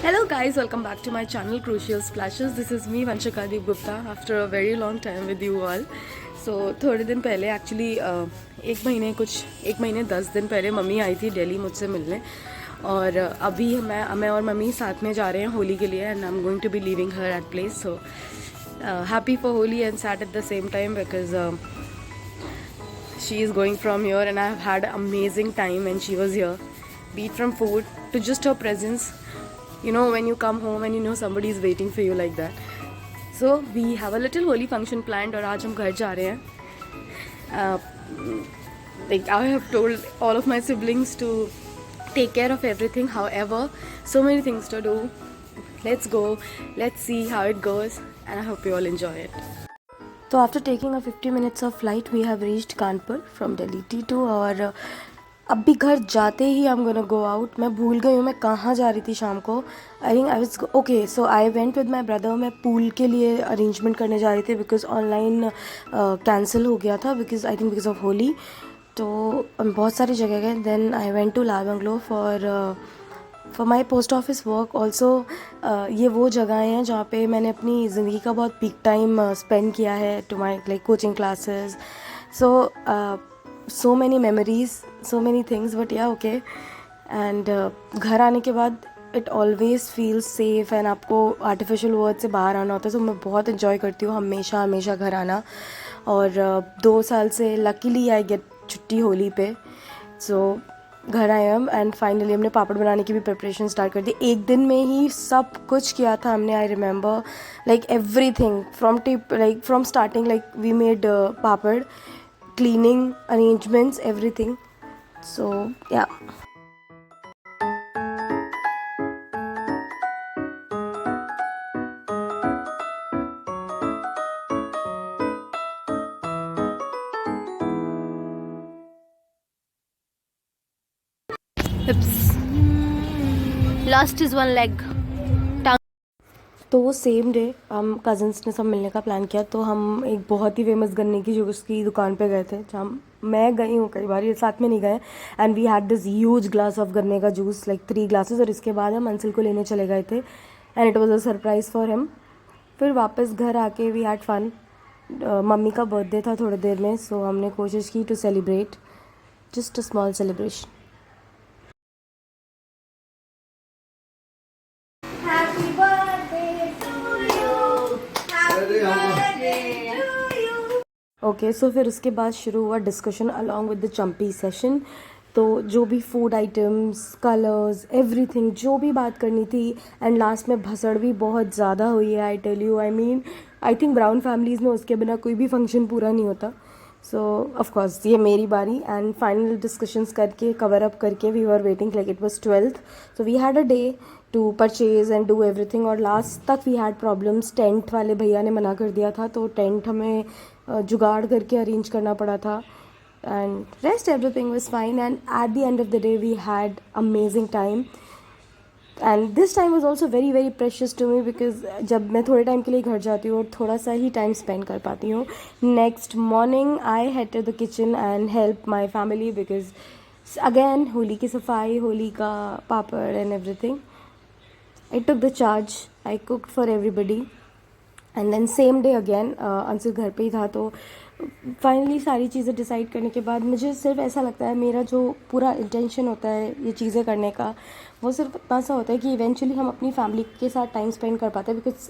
Hello guys, welcome back to my channel Crucial Splashes. This is me Vanshika Deep Gupta after a very long time with you all. So थोड़े दिन पहले actually एक महीने 10 दिन पहले mummy आई थी दिल्ली मुझसे मिलने और अभी मैं और मम्मी साथ में जा रहे हैं होली के लिए and I am going to be leaving her at place. So happy for Holi and sad at the same time because she is going from here and I have had an amazing time when she was here, be it from food to just her presence. You know, when you come home and you know somebody is waiting for you like that. So we have a little holy function planned और आज हम घर जा रहे हैं. Like I have told all of my siblings to take care of everything. However, so many things to do. Let's go. Let's see how it goes and I hope you all enjoy it. So after taking a 50 minutes of flight, we have reached Kanpur from Delhi T2 और अभी घर जाते ही I am gonna go out. मैं भूल गई हूँ मैं कहाँ जा रही थी शाम को. I think I was okay. So I went with my brother. मैं पूल के लिए अरेंजमेंट करने जा रही थी बिकॉज ऑनलाइन कैंसिल हो गया था because I think because of Holi. तो बहुत सारी जगह गए. Then I went to Lal bungalow for my post office work also. ये वो जगह हैं जहाँ पे मैंने अपनी ज़िंदगी का बहुत पीक टाइम स्पेंड किया है to my like coaching classes. So many memories, so many things, but yeah, okay. And घर आने के बाद it always feels safe and आपको artificial world से बाहर आना होता है. तो मैं बहुत enjoy करती हूँ हमेशा घर आना. और 2 साल से luckily I get छुट्टी होली पे. So घर आए हम एंड फाइनली हमने पापड़ बनाने की भी प्रिपरेशन स्टार्ट कर दी. एक दिन में ही सब कुछ किया था हमने. I remember like everything from starting like we made papad, cleaning, arrangements, everything. So yeah. Hips. Last is one leg. तो वो सेम डे हम कज़न्स ने सब मिलने का प्लान किया. तो हम एक बहुत ही फेमस गन्ने की जूस की दुकान पे गए थे जहाँ मैं गई हूँ कई बार, ये साथ में नहीं गए. And we had this huge glass of गन्ने का जूस लाइक 3 ग्लासेस. और इसके बाद हम अंसिल को लेने चले गए थे and it was a surprise for him. फिर वापस घर आके वी हैड फन. मम्मी का बर्थडे था थोड़ी देर में. सो हमने कोशिश की to celebrate, just a small celebration. Okay. So फिर उसके बाद शुरू हुआ discussion along with the champi session. तो जो भी फूड आइटम्स, कलर्स, एवरीथिंग जो भी बात करनी थी. एंड लास्ट में भसड़ भी बहुत ज़्यादा हुई है. I tell you, I mean I think brown families में उसके बिना कोई भी फंक्शन पूरा नहीं होता. सो ऑफकोर्स ये मेरी बारी. एंड फाइनल डिस्कशंस करके कवर अप करके we were waiting like it was 12th. So we had a day to purchase and do everything. और लास्ट तक वी हैड प्रॉब्लम्स. टेंट वाले भैया ने मना कर दिया था तो टेंट हमें जुगाड़ करके अरेंज करना पड़ा था. And rest everything was fine. And at the end of the day we had amazing time. And this time was also very very precious to me because जब मैं थोड़े टाइम के लिए घर जाती हूँ और थोड़ा सा ही टाइम स्पेंड कर पाती हूँ. Next morning I head to the kitchen and help my family because again Holi की सफाई, होली का papad and everything. I took the charge. I cooked for everybody. And then same day again Ansul घर पे ही था. तो फाइनली सारी चीज़ें डिसाइड करने के बाद मुझे सिर्फ ऐसा लगता है मेरा जो पूरा इंटेंशन होता है ये चीज़ें करने का वो सिर्फ इतना सा होता है कि इवेंचुअली हम अपनी फैमिली के साथ टाइम स्पेंड कर पाते हैं. Because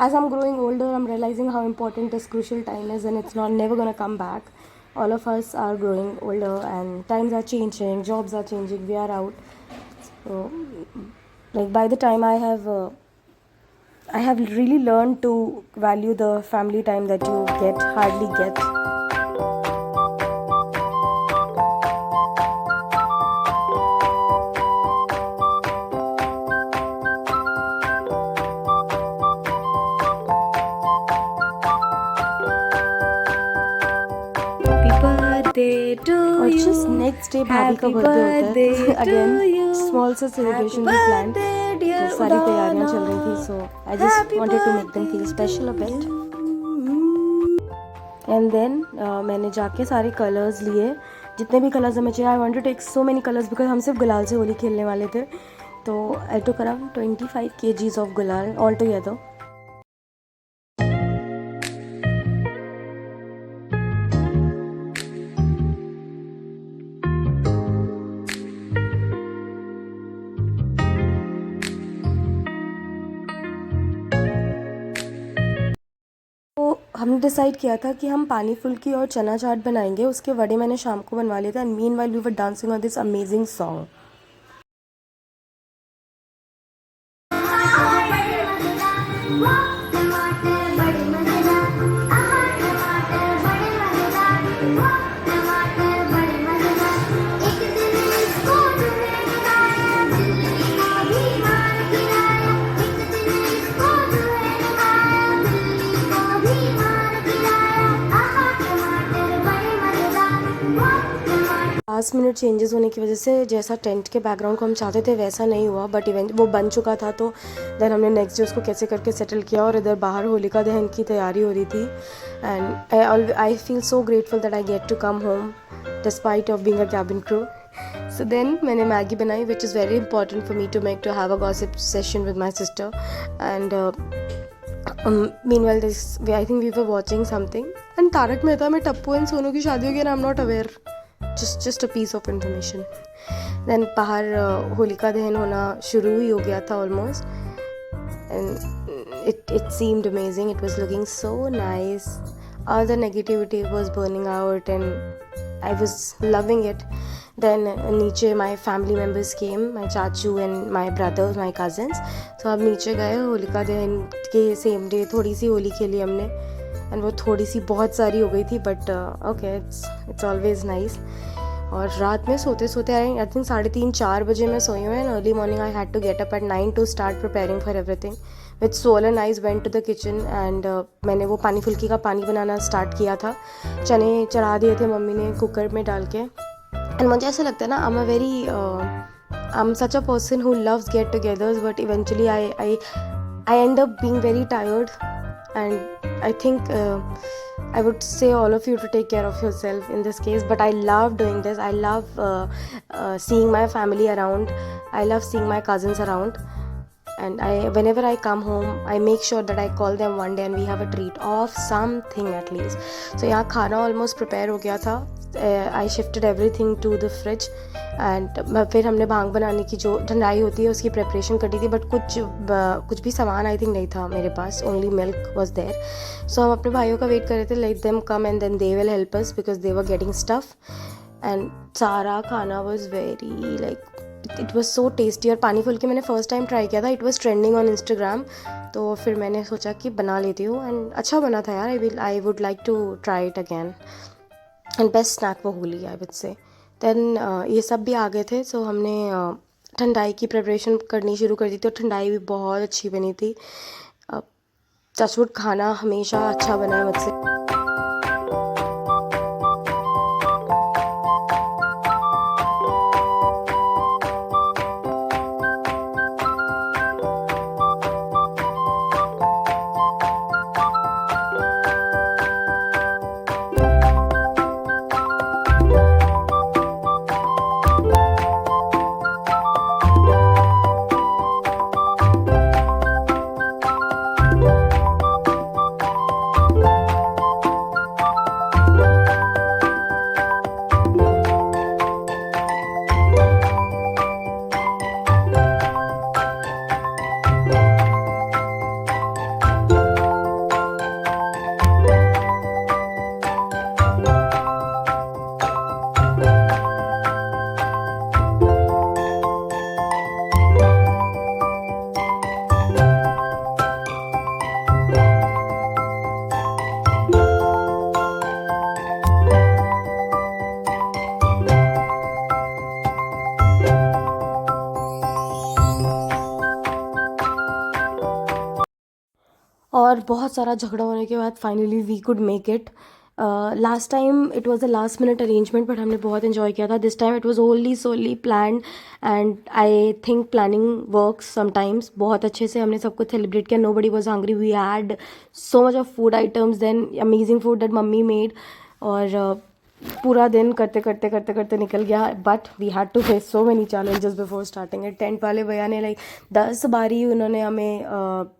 as I'm growing older, I'm realizing how important this crucial time is and it's not never gonna come back. All of us are growing older and times are changing, jobs are changing, we are out. So like by the time I have really learned to value the family time that you hardly get. birthday to और you. just next day भाभी का birthday होता है. Again small सा celebration we planned. dear तो सारी तैयारियां Udana. चल रही थी, so I just wanted to make them feel special a bit. And then मैंने जाके सारे कलर्स लिए, जितने भी कलर्स हमें चाहिए. I want to take so many colours because हम सिर्फ गुलाल से होली खेलने वाले थे. तो I took around 25 kgs of gulal all together. तो हमने डिसाइड किया था कि हम पानी फुल्की और चना चाट बनाएंगे. उसके वड़े मैंने शाम को बनवा लिए थे. And meanwhile we were dancing on this amazing song. Last minute changes होने की वजह से जैसा टेंट के बैकग्राउंड को हम चाहते थे वैसा नहीं हुआ. बट इवेंट वो बन चुका था. तो देन हमने नेक्स्ट डे उसको कैसे करके सेटल किया. और इधर बाहर होलिका दहन की तैयारी हो रही थी. And I feel so grateful that I get to come home despite of being a cabin crew. So then मैंने मैगी बनाई, which is very important for me to make to have a gossip session with my sister. And meanwhile this I think we were watching something and Tarak Mehta में Tappu and Sonu की शादी होगी. and I'm not aware, just a piece of information. then बाहर होलिका दहन होना शुरू ही हो गया था almost, and it seemed amazing. It was looking so nice. All the negativity was burning out and I was loving it. Then नीचे my family members came, my चाचू and my brothers, my cousins. So अब नीचे गए, होलिका दहन के same day थोड़ी सी होली खेली हमने. एंड वो थोड़ी सी बहुत सारी हो गई थी. But okay, it's always nice. और रात में सोते सोते आई थिंक 3:30-4 बजे मैं सोई हूँ. And early morning I had to get up at 9 to start preparing for everything. With soul and eyes went to the kitchen. And मैंने वो पानी फुल्की का पानी बनाना स्टार्ट किया था. चने चढ़ा दिए थे मम्मी ने कुकर में डाल के. एंड मुझे ऐसा लगता है ना, I'm such a person who loves get-togethers, but eventually I end up being very tired. And I think I would say all of you to take care of yourself in this case. But I love doing this. I love seeing my family around. I love seeing my cousins around. And whenever I come home, I make sure that I call them one day and we have a treat of something at least. So यहाँ खाना almost prepare हो गया था. I shifted everything to the fridge. And फिर हमने भांग बनाने की जो ठंडाई होती है उसकी प्रिपरेशन करी थी. बट कुछ भी सामान आई थिंक नहीं था मेरे पास. Only milk was there. So हम अपने भाइयों का वेट कर रहे थे. Let them come and then they will help us because they were getting stuff. And सारा खाना was very it was so tasty. और पानी फुल्की मैंने फर्स्ट टाइम ट्राई किया था. It was trending on Instagram. तो फिर मैंने सोचा कि बना लेती हूँ. एंड अच्छा बना था यार. I would like to try it again. And best snack वो Holi I would say. Then ये सब भी आ गए थे. सो हमने ठंडाई की प्रिपरेशन करनी शुरू कर दी थी. और ठंडाई भी बहुत अच्छी बनी थी. टचवुड खाना हमेशा अच्छा बना है मुझसे. और बहुत सारा झगड़ा होने के बाद finally we could make it. Last time it was a last minute arrangement but हमने बहुत इन्जॉय किया था. This time it was only solely plan and I think planning works sometimes. बहुत अच्छे से हमने सब कुछ सेलिब्रेट किया. Nobody was hungry. We had so much of food items, then amazing food that mummy made. और पूरा दिन करते करते करते करते निकल गया. But we had to face so many challenges before starting it. Tent वाले भैया ने लाइक 10 बारी उन्होंने हमें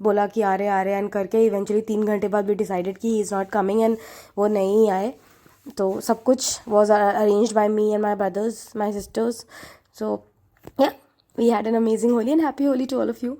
बोला कि आ रहे एंड करके इवेंचुअली 3 घंटे बाद वी डिसाइडेड कि he is not coming and वो नहीं आए. तो सब कुछ was arranged by me and my brothers, my sisters. So yeah we had an amazing Holi and happy Holi to all of you.